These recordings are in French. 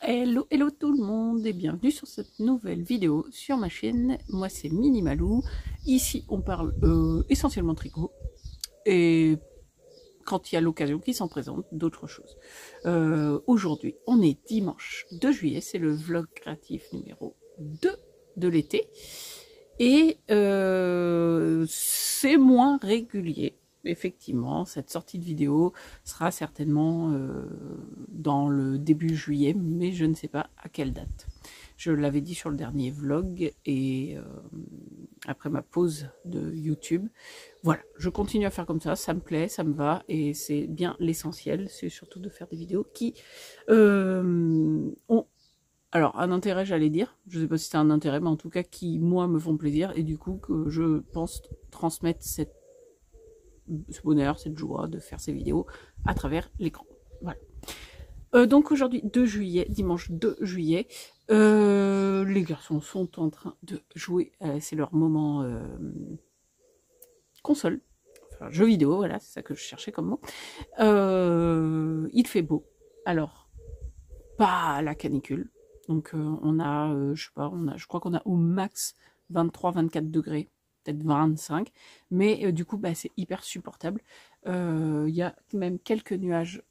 Hello, hello tout le monde et bienvenue sur cette nouvelle vidéo sur ma chaîne. Moi c'est Minimalou. Ici on parle essentiellement tricot et quand il y a l'occasion qui s'en présente, d'autres choses. Aujourd'hui on est dimanche 2 juillet, c'est le vlog créatif numéro 2 de l'été et c'est moins régulier. Effectivement, cette sortie de vidéo sera certainement dans le début juillet, mais je ne sais pas à quelle date. Je l'avais dit sur le dernier vlog et après ma pause de YouTube. Voilà, je continue à faire comme ça me plaît, ça me va et c'est bien l'essentiel. C'est surtout de faire des vidéos qui ont alors un intérêt, j'allais dire. Je ne sais pas si c'est un intérêt, mais en tout cas qui, moi, me font plaisir et du coup que je pense transmettre ce bonheur, cette joie de faire ces vidéos à travers l'écran. Voilà. Donc aujourd'hui 2 juillet, dimanche 2 juillet, les garçons sont en train de jouer, c'est leur moment console, enfin jeu vidéo, voilà, c'est ça que je cherchais comme mot. Il fait beau, alors pas la canicule, donc on a, je sais pas, je crois qu'on a au max 23-24 degrés, peut-être 25, mais du coup bah, c'est hyper supportable. Il y a même quelques nuages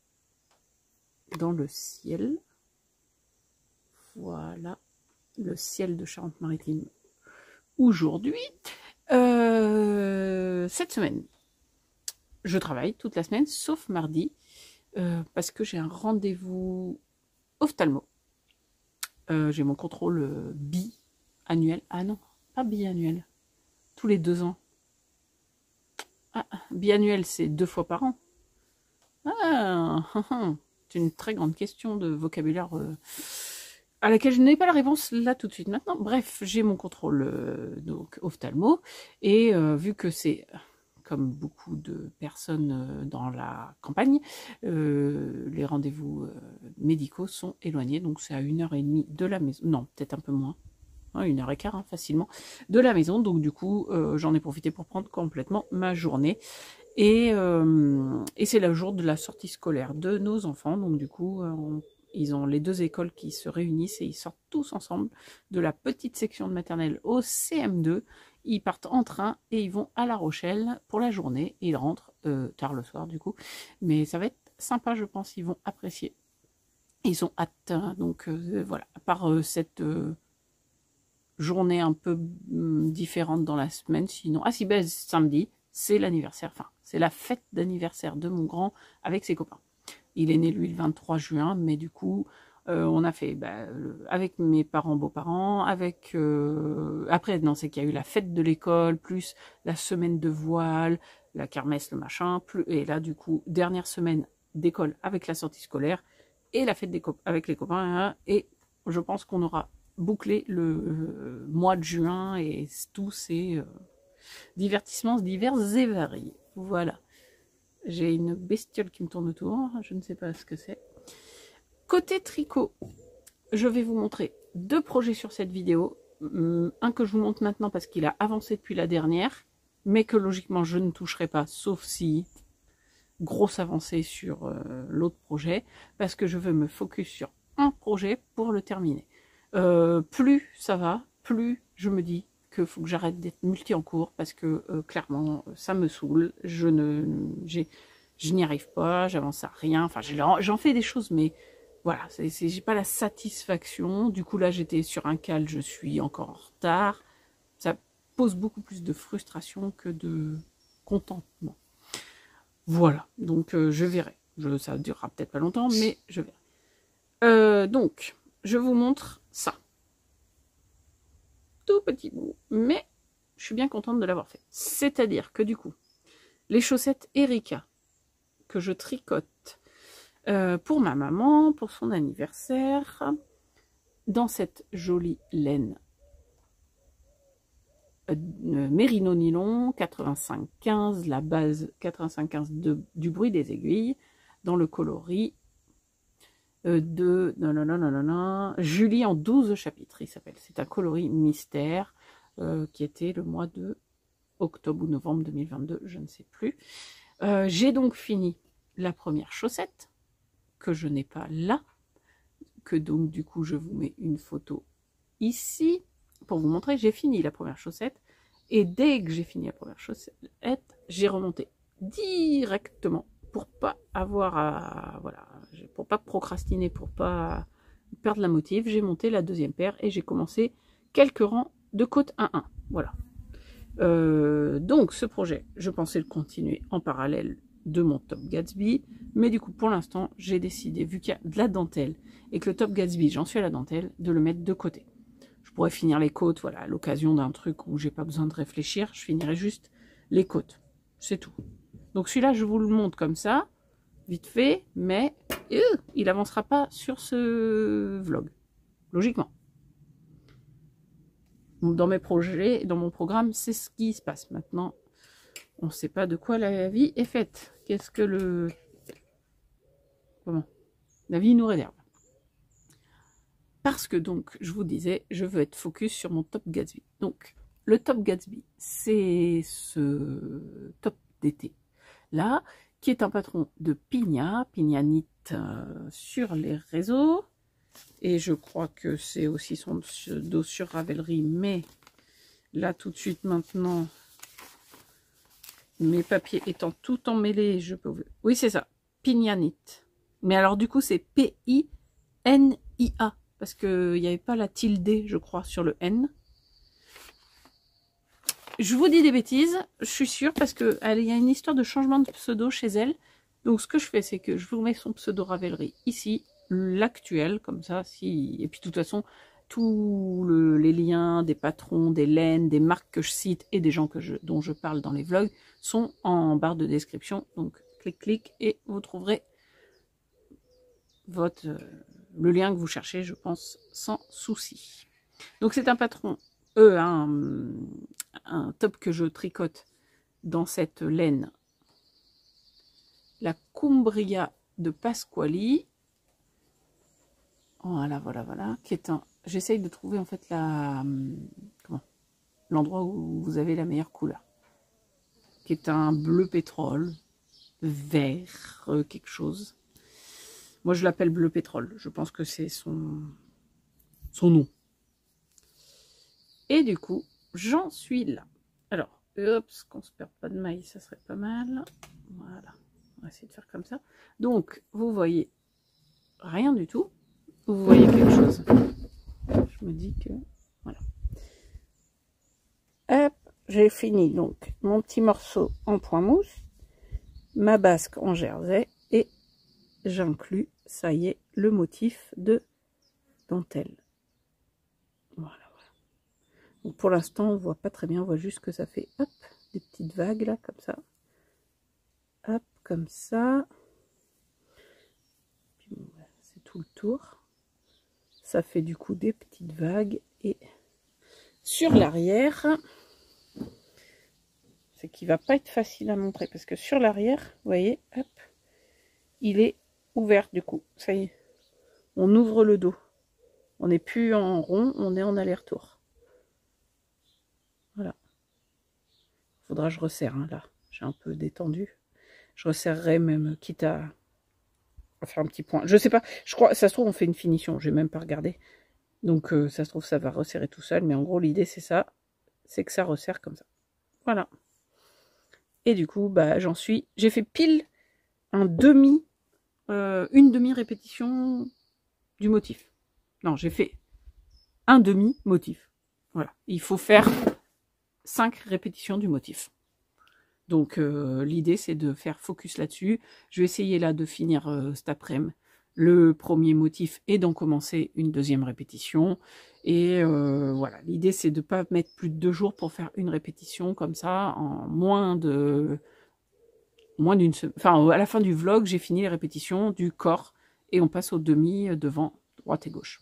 dans le ciel. Voilà le ciel de Charente-Maritime aujourd'hui. Cette semaine, je travaille toute la semaine, sauf mardi, parce que j'ai un rendez-vous ophtalmo. J'ai mon contrôle bi-annuel. Ah non, pas bi-annuel. Tous les 2 ans. Ah, bi-annuel, c'est 2 fois par an. Ah, c'est une très grande question de vocabulaire à laquelle je n'ai pas la réponse là tout de suite maintenant. Bref, j'ai mon contrôle donc ophtalmo et vu que c'est comme beaucoup de personnes dans la campagne, les rendez-vous médicaux sont éloignés, donc c'est à 1h30 de la maison, non peut-être un peu moins, 1h15 hein, facilement de la maison, donc du coup j'en ai profité pour prendre complètement ma journée. Et c'est le jour de la sortie scolaire de nos enfants, donc du coup ils ont les 2 écoles qui se réunissent et ils sortent tous ensemble de la petite section de maternelle au CM2. Ils partent en train et ils vont à La Rochelle pour la journée et ils rentrent tard le soir du coup, mais ça va être sympa, je pense, ils vont apprécier. Ils ont hâte, donc voilà, à part cette journée un peu différente dans la semaine, sinon, ah si, ben samedi, c'est l'anniversaire, enfin, c'est la fête d'anniversaire de mon grand avec ses copains. Il est né, lui, le 23 juin, mais du coup, on a fait, avec mes parents, beaux-parents, avec... après, non, c'est qu'il y a eu la fête de l'école, plus la semaine de voile, la kermesse, le machin, plus, et là, du coup, dernière semaine d'école avec la sortie scolaire, et la fête avec les copains, hein, et je pense qu'on aura bouclé le mois de juin, et tous ces divertissements divers et variés. Voilà. J'ai une bestiole qui me tourne autour, je ne sais pas ce que c'est. Côté tricot, je vais vous montrer 2 projets sur cette vidéo. Un que je vous montre maintenant parce qu'il a avancé depuis la dernière, mais que logiquement je ne toucherai pas, sauf si grosse avancée sur l'autre projet, parce que je veux me focus sur un projet pour le terminer. Plus ça va, plus je me dis qu'il faut que j'arrête d'être multi en cours parce que clairement ça me saoule, je n'y arrive pas, j'avance à rien, enfin j'en fais des choses mais voilà, j'ai pas la satisfaction. Du coup là j'étais sur un cal, je suis encore en retard, ça pose beaucoup plus de frustration que de contentement. Voilà, donc je verrai, ça durera peut-être pas longtemps mais je verrai. Donc je vous montre ça. Tout petit bout, mais je suis bien contente de l'avoir fait. C'est-à-dire que du coup, les chaussettes Erika que je tricote pour ma maman, pour son anniversaire, dans cette jolie laine Mérino nylon 85-15, la base 85-15 du bruit des aiguilles, dans le coloris de Julie en 12 chapitres, il s'appelle. C'est un coloris mystère qui était le mois de octobre ou novembre 2022, je ne sais plus. J'ai donc fini la première chaussette, que je n'ai pas là, que donc du coup je vous mets une photo ici pour vous montrer. J'ai fini la première chaussette et dès que j'ai fini la première chaussette, j'ai remonté directement pour pas avoir à, voilà, pour pas procrastiner, pour pas perdre la motive. J'ai monté la deuxième paire et j'ai commencé quelques rangs de côte 1-1. Voilà. Donc ce projet, je pensais le continuer en parallèle de mon Top Gatsby, mais du coup pour l'instant j'ai décidé, vu qu'il y a de la dentelle et que le Top Gatsby j'en suis à la dentelle, de le mettre de côté. Je pourrais finir les côtes, voilà, à l'occasion d'un truc où j'ai pas besoin de réfléchir, je finirai juste les côtes, c'est tout. Donc celui-là je vous le montre comme ça, vite fait, mais il avancera pas sur ce vlog, logiquement. Dans mes projets, dans mon programme, c'est ce qui se passe. Maintenant, on ne sait pas de quoi la vie est faite. Qu'est-ce que le... Comment? La vie nous réserve. Parce que donc, je vous disais, je veux être focus sur mon Top Gatsby. Donc, le Top Gatsby, c'est ce top d'été là, qui est un patron de Pigna, Pignanite sur les réseaux. Et je crois que c'est aussi son pseudo sur Ravelry, mais là tout de suite maintenant, mes papiers étant tout emmêlés, je peux... Oui, c'est ça, Pignanite. Mais alors du coup, c'est P-I-N-I-A, parce qu'il n'y avait pas la tilde, je crois, sur le N. Je vous dis des bêtises, je suis sûre, parce qu'il y a une histoire de changement de pseudo chez elle. Donc ce que je fais, c'est que je vous mets son pseudo Ravelry ici, l'actuel, comme ça, si... Et puis de toute façon, tous les liens des patrons, des laines, des marques que je cite et des gens dont je parle dans les vlogs sont en barre de description. Donc clic et vous trouverez le lien que vous cherchez, je pense, sans souci. Donc c'est un patron, un top que je tricote dans cette laine, la Cumbria de Pasquali. Voilà, qui est un... J'essaye de trouver en fait l'endroit où vous avez la meilleure couleur. Qui est un bleu pétrole, vert, quelque chose. Moi je l'appelle bleu pétrole, je pense que c'est son nom. Et du coup, j'en suis là. Alors, qu'on se perde pas de maille, ça serait pas mal. Voilà, on va essayer de faire comme ça. Donc, vous voyez rien du tout. Vous voyez quelque chose. Je me dis que... Voilà. Hop, j'ai fini donc mon petit morceau en point mousse, ma basque en jersey et j'inclus, ça y est, le motif de dentelle. Voilà. Donc pour l'instant, on voit pas très bien, on voit juste que ça fait, hop, des petites vagues là, comme ça. Hop, comme ça. Puis bon, c'est tout le tour. Ça fait du coup des petites vagues et sur l'arrière, c'est qu'il va pas être facile à montrer parce que sur l'arrière, vous voyez, hop, il est ouvert du coup. Ça y est, on ouvre le dos. On n'est plus en rond, on est en aller-retour. Voilà. Faudra que je resserre, hein, là. J'ai un peu détendu. Je resserrerai même, quitte à faire un petit point. Je sais pas, je crois, ça se trouve on fait une finition, j'ai même pas regardé. Donc ça se trouve ça va resserrer tout seul, mais en gros l'idée c'est ça, c'est que ça resserre comme ça. Voilà. Et du coup, bah j'ai fait pile une demi répétition du motif. Non, j'ai fait un demi motif. Voilà. Il faut faire 5 répétitions du motif. Donc l'idée c'est de faire focus là-dessus. Je vais essayer là de finir cet après-midi le premier motif et d'en commencer une deuxième répétition. Et voilà, l'idée c'est de ne pas mettre plus de 2 jours pour faire une répétition comme ça en moins d'une semaine. Enfin, à la fin du vlog, j'ai fini les répétitions du corps et on passe au demi devant, droite et gauche.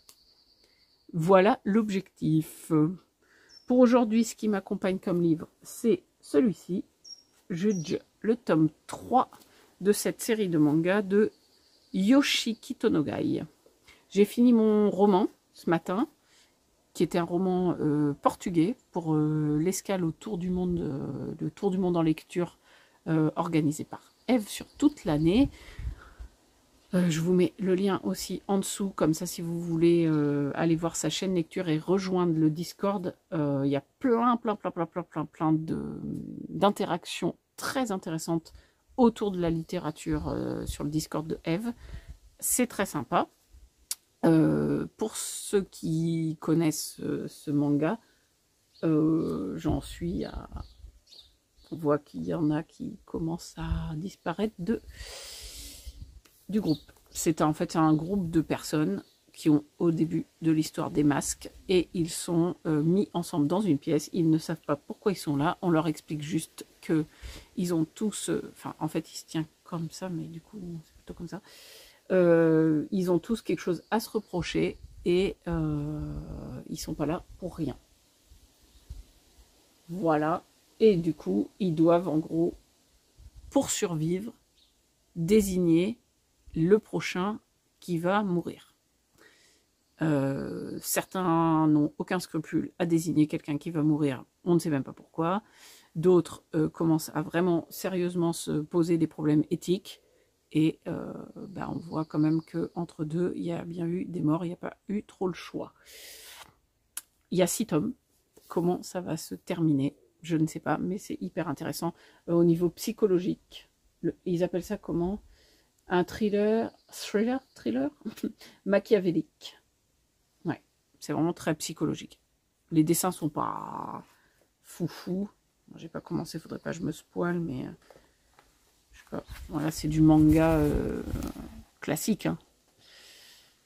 Voilà l'objectif. Pour aujourd'hui, ce qui m'accompagne comme livre, c'est celui-ci. Judge, le tome 3 de cette série de mangas de Yoshiki Tonogai. J'ai fini mon roman ce matin, qui était un roman portugais pour l'escale au tour du monde, le tour du monde en lecture organisé par Eve sur toute l'année. Je vous mets le lien aussi en dessous, comme ça si vous voulez aller voir sa chaîne lecture et rejoindre le Discord. Il y a plein d'interactions très intéressantes autour de la littérature sur le Discord de Eve. C'est très sympa. Pour ceux qui connaissent ce manga, j'en suis à... On voit qu'il y en a qui commencent à disparaître du groupe. C'est en fait un groupe de personnes qui ont au début de l'histoire des masques et ils sont mis ensemble dans une pièce. Ils ne savent pas pourquoi ils sont là. On leur explique juste que ils ont tous... Enfin, en fait, il se tient comme ça, mais du coup, c'est plutôt comme ça. Ils ont tous quelque chose à se reprocher et ils sont pas là pour rien. Voilà. Et du coup, ils doivent en gros, pour survivre, désigner le prochain qui va mourir. Certains n'ont aucun scrupule à désigner quelqu'un qui va mourir, on ne sait même pas pourquoi. D'autres commencent à vraiment sérieusement se poser des problèmes éthiques. Et on voit quand même qu'entre deux, il y a bien eu des morts, il n'y a pas eu trop le choix. Il y a 6 tomes. Comment ça va se terminer? Je ne sais pas, mais c'est hyper intéressant. Au niveau psychologique, ils appellent ça comment? Un thriller machiavélique. Ouais, c'est vraiment très psychologique. Les dessins sont pas foufou. J'ai pas commencé, faudrait pas que je me spoile, mais je sais pas. Voilà, c'est du manga classique. Hein.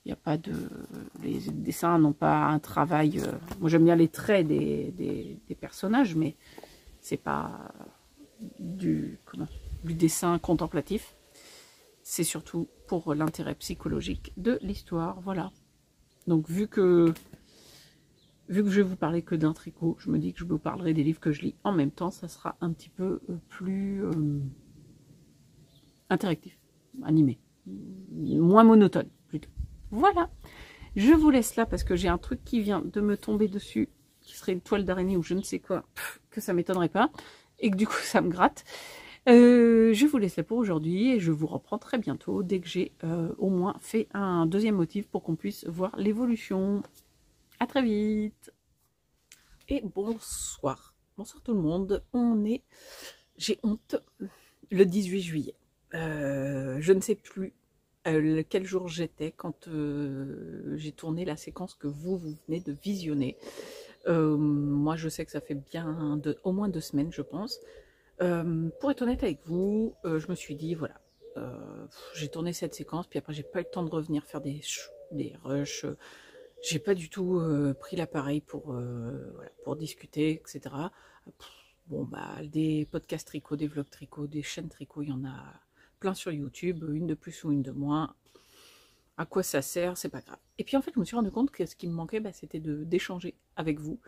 Il n'y a pas de... Les dessins n'ont pas un travail... Moi, j'aime bien les traits des personnages, mais c'est pas du dessin contemplatif. C'est surtout pour l'intérêt psychologique de l'histoire. Voilà. Donc, vu que je vais vous parler que d'un tricot, je me dis que je vous parlerai des livres que je lis. En même temps, ça sera un petit peu plus interactif, animé. Moins monotone, plutôt. Voilà. Je vous laisse là parce que j'ai un truc qui vient de me tomber dessus, qui serait une toile d'araignée ou je ne sais quoi, que ça m'étonnerait pas, et que du coup ça me gratte. Je vous laisse là pour aujourd'hui et je vous reprends très bientôt dès que j'ai au moins fait un deuxième motif pour qu'on puisse voir l'évolution. À très vite. Et bonsoir. Bonsoir tout le monde. J'ai honte, le 18 juillet. Je ne sais plus quel jour j'étais quand j'ai tourné la séquence que vous venez de visionner. Moi, je sais que ça fait bien au moins 2 semaines, je pense. Pour être honnête avec vous, je me suis dit, voilà, j'ai tourné cette séquence, puis après, j'ai pas eu le temps de revenir faire des rushs. J'ai pas du tout pris l'appareil pour discuter, etc. Bon, bah, des podcasts tricot, des vlogs tricot, des chaînes tricot, il y en a plein sur YouTube, une de plus ou une de moins. À quoi ça sert, c'est pas grave. Et puis en fait, je me suis rendu compte que ce qui me manquait, c'était d'échanger avec vous.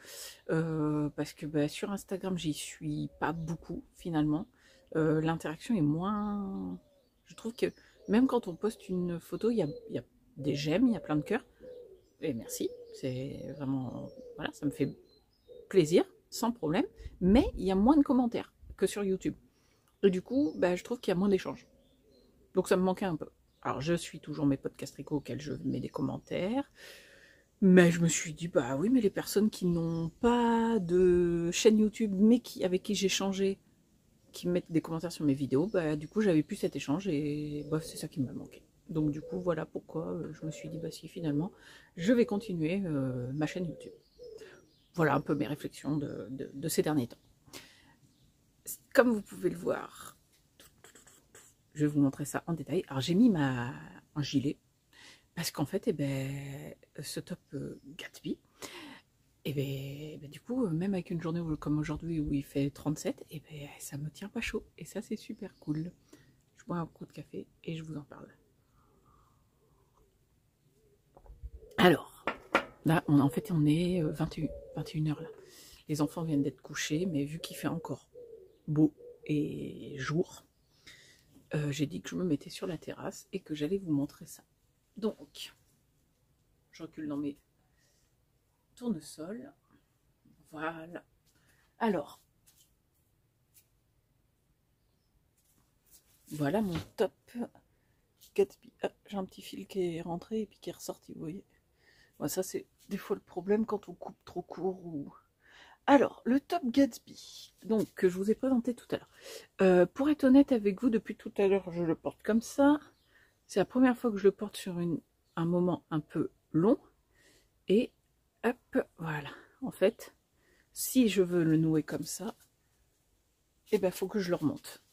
Parce que sur Instagram, j'y suis pas beaucoup finalement. L'interaction est moins... Je trouve que même quand on poste une photo, il y a des j'aime, il y a plein de cœurs. Et merci, c'est vraiment... Voilà, ça me fait plaisir, sans problème. Mais il y a moins de commentaires que sur YouTube. Et du coup, je trouve qu'il y a moins d'échanges. Donc ça me manquait un peu. Alors je suis toujours mes podcasts tricot auxquels je mets des commentaires. Mais je me suis dit, bah oui, mais les personnes qui n'ont pas de chaîne YouTube, mais avec qui j'ai changé, qui mettent des commentaires sur mes vidéos, du coup j'avais plus cet échange et c'est ça qui m'a manqué. Donc du coup voilà pourquoi je me suis dit, bah si finalement, je vais continuer ma chaîne YouTube. Voilà un peu mes réflexions de ces derniers temps. Comme vous pouvez le voir, je vais vous montrer ça en détail. Alors j'ai mis un gilet, parce qu'en fait, ce top Gatsby, du coup, même avec une journée comme aujourd'hui où il fait 37, ça me tient pas chaud. Et ça, c'est super cool. Je bois un coup de café et je vous en parle. Alors, là, en fait, on est 21h là. Les enfants viennent d'être couchés, mais vu qu'il fait encore beau et jour, j'ai dit que je me mettais sur la terrasse et que j'allais vous montrer ça. Donc, je recule dans mes tournesols. Voilà. Alors, voilà mon top petit Gatsby. Ah, j'ai un petit fil qui est rentré et puis qui est ressorti, vous voyez. Bon, ça, c'est des fois le problème quand on coupe trop court ou... Alors, le top Gatsby, donc, que je vous ai présenté tout à l'heure. Pour être honnête avec vous, depuis tout à l'heure, je le porte comme ça. C'est la première fois que je le porte sur un moment un peu long. Et hop, voilà. En fait, si je veux le nouer comme ça, eh ben, faut que je le remonte.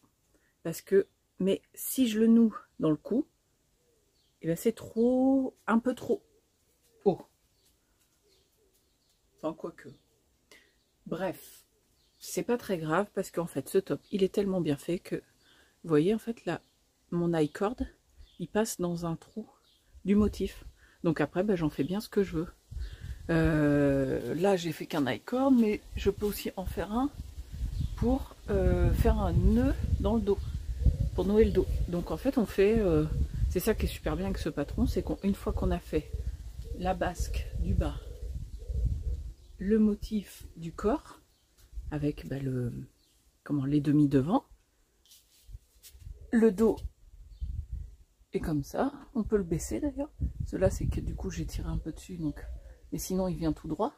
Parce que, mais si je le noue dans le cou, eh ben, c'est trop, un peu trop haut. Enfin, quoique. Bref, c'est pas très grave parce qu'en fait, ce top, il est tellement bien fait que, vous voyez, en fait, là, mon i-cord, il passe dans un trou du motif. Donc après, ben, j'en fais bien ce que je veux. Là, j'ai fait qu'un i-cord, mais je peux aussi en faire un pour faire un nœud dans le dos, pour nouer le dos. Donc en fait, on fait... c'est ça qui est super bien avec ce patron, c'est qu'une fois qu'on a fait la basque du bas, le motif du corps, avec bah, les demi devant, le dos est comme ça, on peut le baisser d'ailleurs. Cela c'est que du coup j'ai tiré un peu dessus, donc, mais sinon il vient tout droit.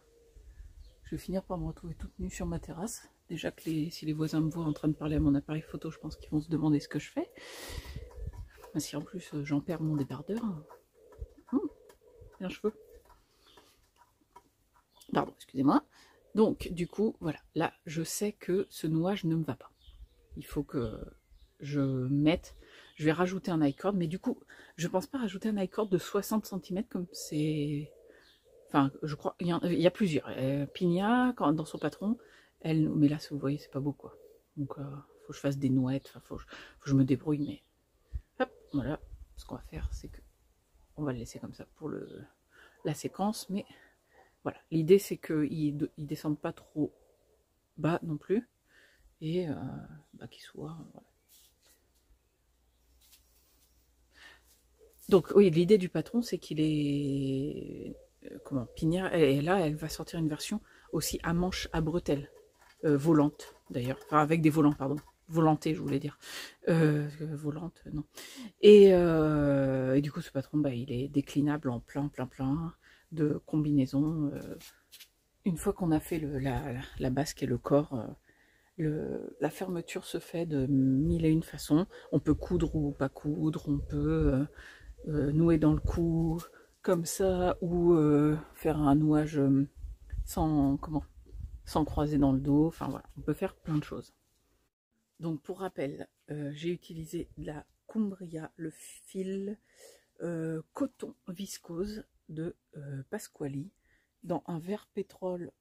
Je vais finir par me retrouver toute nue sur ma terrasse. Déjà que si les voisins me voient en train de parler à mon appareil photo, je pense qu'ils vont se demander ce que je fais. Mais si en plus j'en perds mon débardeur, un cheveu. Pardon, excusez-moi. Donc, du coup, voilà. Là, je sais que ce nouage ne me va pas. Il faut que je mette... Je vais rajouter un i-cord, mais du coup, je pense pas rajouter un i-cord de 60 cm comme c'est... Enfin, je crois... Il y a plusieurs. Pina, dans son patron, elle... Mais là, vous voyez, c'est pas beau, quoi. Donc, faut que je fasse des nouettes. Enfin, faut que je me débrouille, mais... Hop, voilà. Ce qu'on va faire, c'est que... On va le laisser comme ça pour la séquence, mais... Voilà, l'idée c'est qu'il ne descende pas trop bas non plus, et bah, qu'il soit... Voilà. Donc oui, l'idée du patron c'est qu'il est... comment, Pignard, et là elle va sortir une version aussi à manches à bretelles, volante d'ailleurs, enfin avec des volants, pardon. Volantée, je voulais dire. Volante, non. Et du coup, ce patron, bah, il est déclinable en plein de combinaisons. Une fois qu'on a fait la basque et le corps, la fermeture se fait de mille et une façons. On peut coudre ou pas coudre, on peut nouer dans le cou comme ça, ou faire un nouage sans croiser dans le dos. Enfin voilà, on peut faire plein de choses. Donc pour rappel, j'ai utilisé de la Cumbria, le fil coton viscose de Pasquali, dans un vert pétrole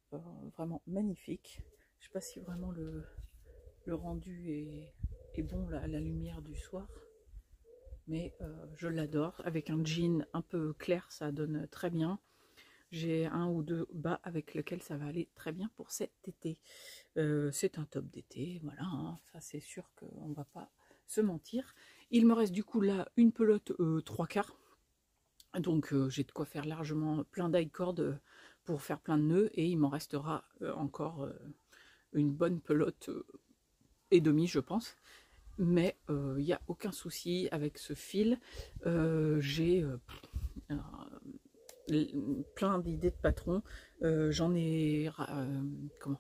vraiment magnifique. Je sais pas si vraiment le rendu est bon à la lumière du soir, mais je l'adore. Avec un jean un peu clair, ça donne très bien. J'ai un ou deux bas avec lesquels ça va aller très bien pour cet été. C'est un top d'été, voilà, hein, ça c'est sûr qu'on ne va pas se mentir. Il me reste du coup là une pelote 3/4. Donc j'ai de quoi faire largement plein d'i-cord pour faire plein de nœuds, et il m'en restera encore une bonne pelote et demie, je pense. Mais il n'y a aucun souci avec ce fil. J'ai plein d'idées de patrons. J'en ai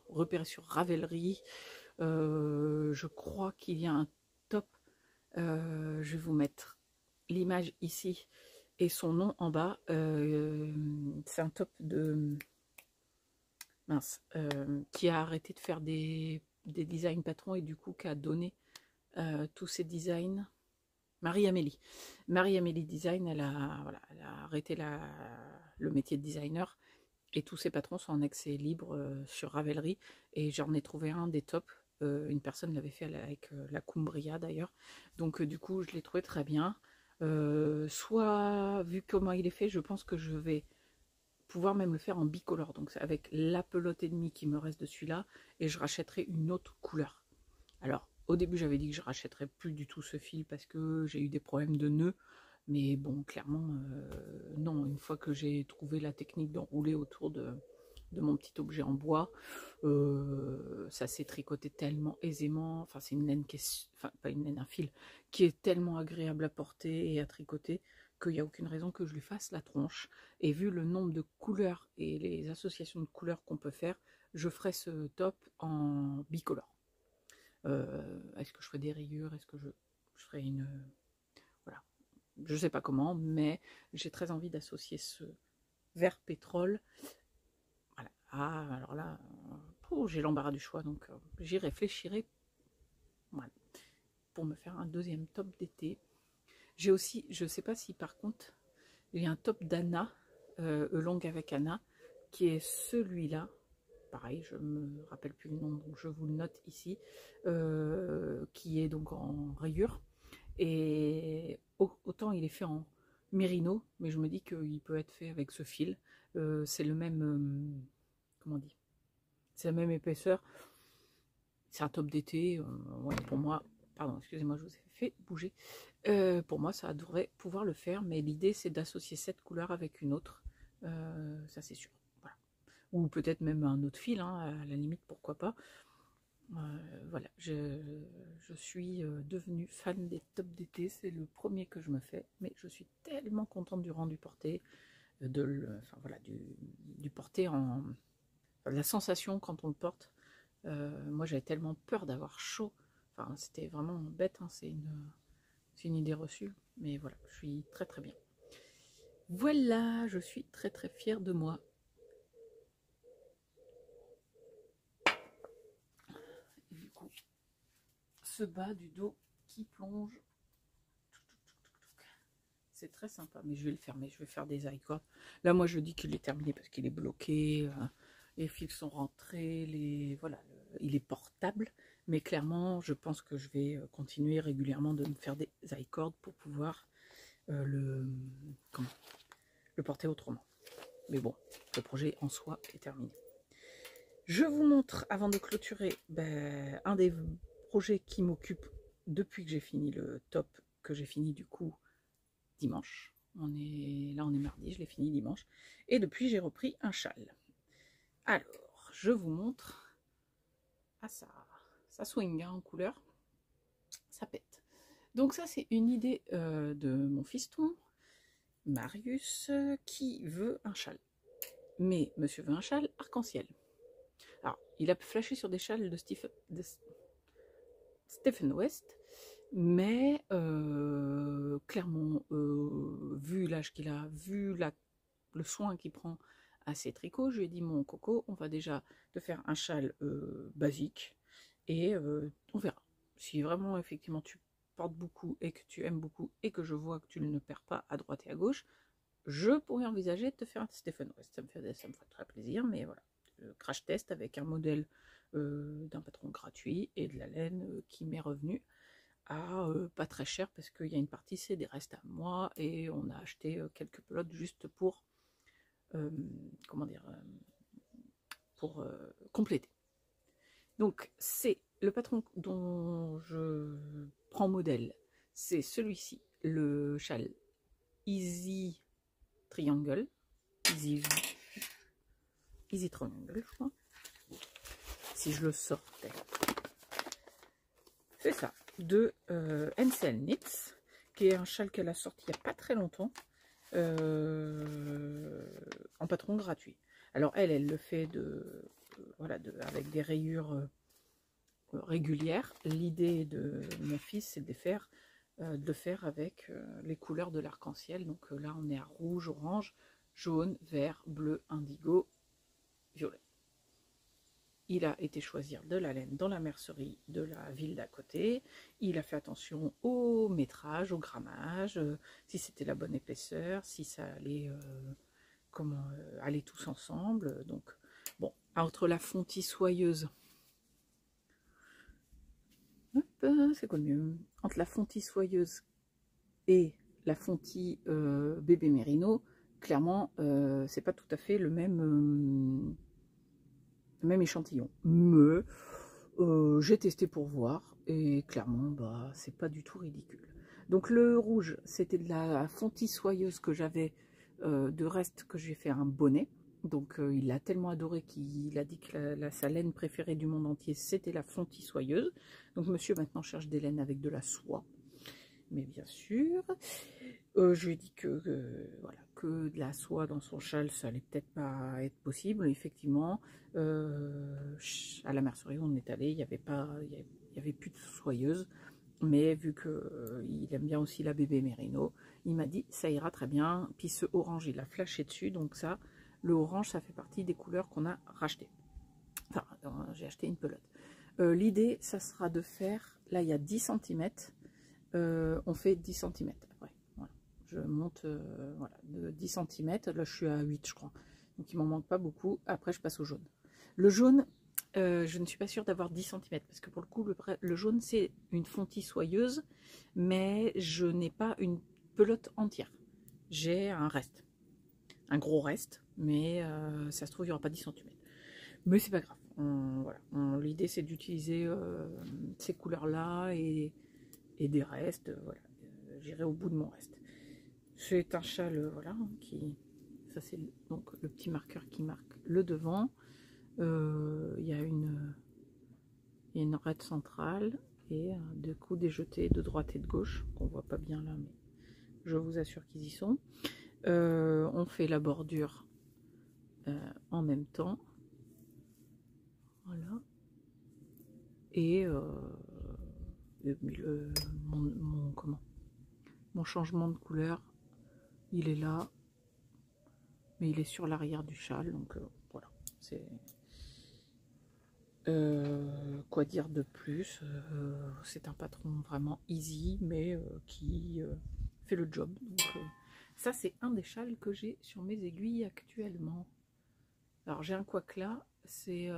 repéré sur Ravelry. Je crois qu'il y a un top. Je vais vous mettre l'image ici et son nom en bas. C'est un top de qui a arrêté de faire des designs patrons et du coup qui a donné tous ses designs. Marie-Amélie Design, elle a arrêté le métier de designer, et tous ses patrons sont en accès libre sur Ravelry, et j'en ai trouvé un des tops. Une personne l'avait fait avec la Cumbria d'ailleurs, donc du coup je l'ai trouvé très bien. Soit, vu comment il est fait, je pense que je vais pouvoir même le faire en bicolore, donc avec la pelote et demie qui me reste de celui-là, et je rachèterai une autre couleur. Alors au début j'avais dit que je rachèterais plus du tout ce fil parce que j'ai eu des problèmes de nœuds, mais bon, clairement non, une fois que j'ai trouvé la technique d'enrouler autour de mon petit objet en bois. Ça s'est tricoté tellement aisément. Enfin, c'est une laine qui est, enfin pas une laine, un fil qui est tellement agréable à porter et à tricoter qu'il n'y a aucune raison que je lui fasse la tronche. Et vu le nombre de couleurs et les associations de couleurs qu'on peut faire, je ferai ce top en bicolore. Est-ce que je ferai des rayures? Est-ce que je ferai une... Voilà. Je sais pas comment, mais j'ai très envie d'associer ce vert pétrole. Voilà. Ah, alors là, j'ai l'embarras du choix, donc j'y réfléchirai. Voilà. Pour me faire un deuxième top d'été. J'ai aussi, je sais pas si par contre, il y a un top d'Anna, longue avec Anna, qui est celui-là. Pareil, je me rappelle plus le nom, donc je vous le note ici, qui est donc en rayure. Et autant il est fait en mérino, mais je me dis qu'il peut être fait avec ce fil. C'est le même, comment on dit, c'est la même épaisseur. C'est un top d'été, ouais, pour moi. Pardon, excusez-moi, je vous ai fait bouger. Pour moi, ça devrait pouvoir le faire, mais l'idée, c'est d'associer cette couleur avec une autre. Ça, c'est sûr. Voilà. Ou peut-être même un autre fil, hein, à la limite, pourquoi pas. Voilà, je suis devenue fan des tops d'été. C'est le premier que je me fais, mais je suis tellement contente du rendu porté, enfin, voilà, du porté en... Enfin, la sensation quand on le porte. Moi, j'avais tellement peur d'avoir chaud. Enfin, c'était vraiment bête, hein, c'est une idée reçue. Mais voilà, je suis très très bien. Voilà, je suis très très fière de moi. Et du coup, ce bas du dos qui plonge. C'est très sympa, mais je vais le fermer. Je vais faire des i-cords. Là, moi, je dis qu'il est terminé parce qu'il est bloqué. Les fils sont rentrés. Voilà, il est portable. Mais clairement, je pense que je vais continuer régulièrement de me faire des i-cords pour pouvoir le porter autrement. Mais bon, le projet en soi est terminé. Je vous montre, avant de clôturer, un des projets qui m'occupe depuis que j'ai fini le top, que j'ai fini du coup dimanche. On est mardi, je l'ai fini dimanche. Et depuis, j'ai repris un châle. Alors, je vous montre. Ah, ça swing hein, en couleur. Ça pète. Donc ça, c'est une idée de mon fiston, Marius, qui veut un châle. Mais monsieur veut un châle arc-en-ciel. Alors, il a flashé sur des châles de Stephen West, mais clairement, vu l'âge qu'il a, vu le soin qu'il prend à ses tricots, je lui ai dit, mon coco, on va déjà te faire un châle basique, et on verra. Si vraiment, effectivement, tu portes beaucoup, et que tu aimes beaucoup, et que je vois que tu ne perds pas à droite et à gauche, je pourrais envisager de te faire un Stephen West. Ça me ferait très plaisir, mais voilà. Crash test avec un modèle d'un patron gratuit et de la laine qui m'est revenue à pas très cher parce qu'il y a une partie c'est des restes à moi et on a acheté quelques pelotes juste pour comment dire pour compléter. Donc c'est le patron dont je prends modèle, c'est celui-ci, le châle Easy Triangle, Easy Triangle, je crois. Si je le sortais. C'est ça, de NCL Knits, qui est un châle qu'elle a sorti il n'y a pas très longtemps, en patron gratuit. Alors elle le fait voilà, avec des rayures régulières. L'idée de mon fils, c'est de le faire avec les couleurs de l'arc-en-ciel. Donc là, on est à rouge, orange, jaune, vert, bleu, indigo, violet. Il a été choisir de la laine dans la mercerie de la ville d'à côté. Il a fait attention au métrage, au grammage, si c'était la bonne épaisseur, si ça allait aller tous ensemble. Donc, bon, entre la fontie soyeuse, c'est quoi le mieux? Entre la fontie soyeuse et la fontie bébé mérino, clairement, c'est pas tout à fait le même échantillon. Mais j'ai testé pour voir et clairement, c'est pas du tout ridicule. Donc le rouge, c'était de la fontie soyeuse que j'avais de reste que j'ai fait un bonnet. Donc il l'a tellement adoré qu'il a dit que sa laine préférée du monde entier, c'était la fontie soyeuse. Donc monsieur maintenant cherche des laines avec de la soie. Mais bien sûr, je lui ai dit voilà, que de la soie dans son châle, ça allait peut-être pas être possible. Effectivement, à la mercerie où on est allé, il n'y avait plus de soyeuse. Mais vu qu'il aime bien aussi la bébé Merino, il m'a dit ça ira très bien. Puis ce orange, il a flashé dessus, donc ça, le orange, ça fait partie des couleurs qu'on a rachetées. Enfin, j'ai acheté une pelote. L'idée, ça sera de faire, là il y a 10 cm, on fait 10 cm après. Voilà. Je monte voilà, de 10 cm, là je suis à 8 je crois. Donc il m'en manque pas beaucoup. Après je passe au jaune. Le jaune, je ne suis pas sûre d'avoir 10 cm parce que pour le coup le jaune c'est une fontie soyeuse, mais je n'ai pas une pelote entière. J'ai un reste. Un gros reste, mais ça se trouve il n'y aura pas 10 cm. Mais c'est pas grave. Voilà. L'idée c'est d'utiliser ces couleurs là et des restes, voilà, j'irai au bout de mon reste. C'est un châle, voilà, ça c'est donc le petit marqueur qui marque le devant. Il y a une raide centrale et deux coups des jetés de droite et de gauche, qu'on voit pas bien là, mais je vous assure qu'ils y sont. On fait la bordure en même temps, voilà, et mon changement de couleur, il est là, mais il est sur l'arrière du châle, donc voilà, c'est quoi dire de plus, c'est un patron vraiment easy, mais qui fait le job, donc ça c'est un des châles que j'ai sur mes aiguilles actuellement. Alors j'ai un couac là, c'est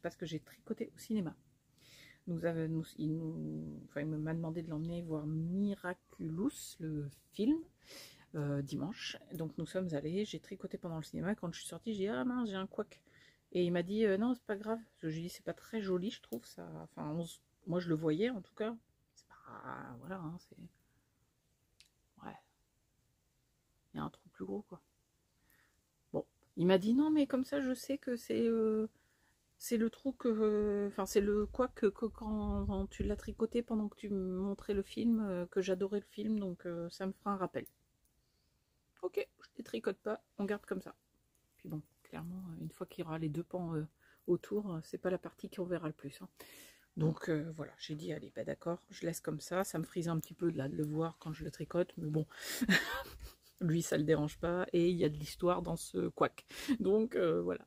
parce que j'ai tricoté au cinéma. Il m'a demandé de l'emmener voir Miraculous, le film, dimanche. Donc nous sommes allés, j'ai tricoté pendant le cinéma. Quand je suis sortie, j'ai dit ah mince, j'ai un couac. Et il m'a dit non, c'est pas grave. Je lui ai dit c'est pas très joli, je trouve ça. Enfin, moi je le voyais en tout cas. C'est pas. Voilà, hein, c'est. Ouais. Il y a un trou plus gros quoi. Bon. Il m'a dit non, mais comme ça je sais que c'est le trou que. Enfin, c'est le couac que quand tu l'as tricoté pendant que tu me montrais le film, que j'adorais le film, donc ça me fera un rappel. Ok, je ne tricote pas, on garde comme ça. Puis bon, clairement, une fois qu'il y aura les deux pans autour, c'est pas la partie qu'on verra le plus. Hein. Donc voilà, j'ai dit, allez, bah d'accord, je laisse comme ça. Ça me frise un petit peu là, de le voir quand je le tricote, mais bon, lui, ça le dérange pas. Et il y a de l'histoire dans ce couac. Donc voilà.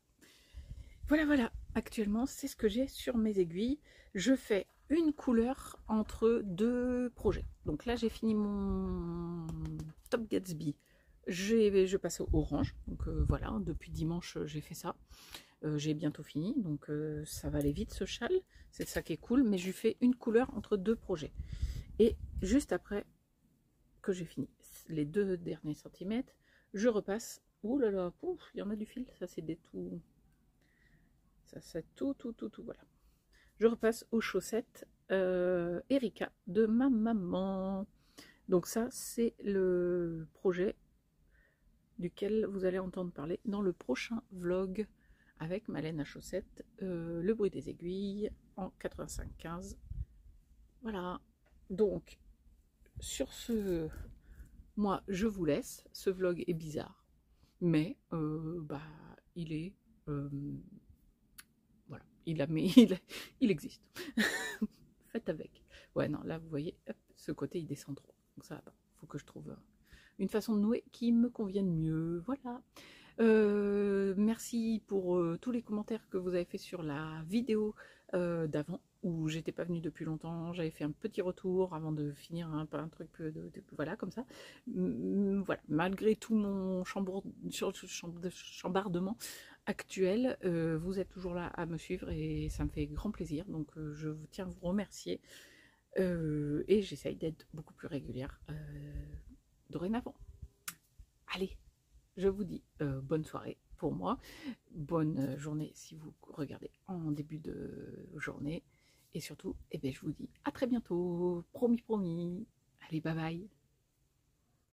Voilà, actuellement, c'est ce que j'ai sur mes aiguilles. Je fais une couleur entre deux projets. Donc là, j'ai fini mon Top Gatsby. Je passe au orange. Donc voilà, depuis dimanche, j'ai fait ça. J'ai bientôt fini, donc ça va aller vite ce châle. C'est ça qui est cool, mais je lui fais une couleur entre deux projets. Et juste après que j'ai fini les 2 derniers centimètres, je repasse. Ouh là là, il y en a du fil, ça c'est des tout... Ça c'est tout, voilà. Je repasse aux chaussettes Erika de ma maman. Donc ça, c'est le projet duquel vous allez entendre parler dans le prochain vlog avec ma laine à chaussettes, le bruit des aiguilles en 85-15. Voilà. Donc, sur ce, moi, je vous laisse. Ce vlog est bizarre, mais bah, il est... voilà, il existe. Faites avec. Ouais, non, là, vous voyez, hop, ce côté, il descend trop. Donc ça va pas. Faut que je trouve une façon de nouer qui me convienne mieux. Voilà. Merci pour tous les commentaires que vous avez fait sur la vidéo d'avant, où j'étais pas venue depuis longtemps. J'avais fait un petit retour avant de finir un truc voilà, comme ça. Voilà, malgré tout mon chambardement actuel, vous êtes toujours là à me suivre et ça me fait grand plaisir. Donc je vous tiens à vous remercier et j'essaye d'être beaucoup plus régulière dorénavant. Allez, je vous dis bonne soirée pour moi, bonne journée si vous regardez en début de journée, et surtout, eh bien, je vous dis à très bientôt, promis, promis. Allez, bye bye.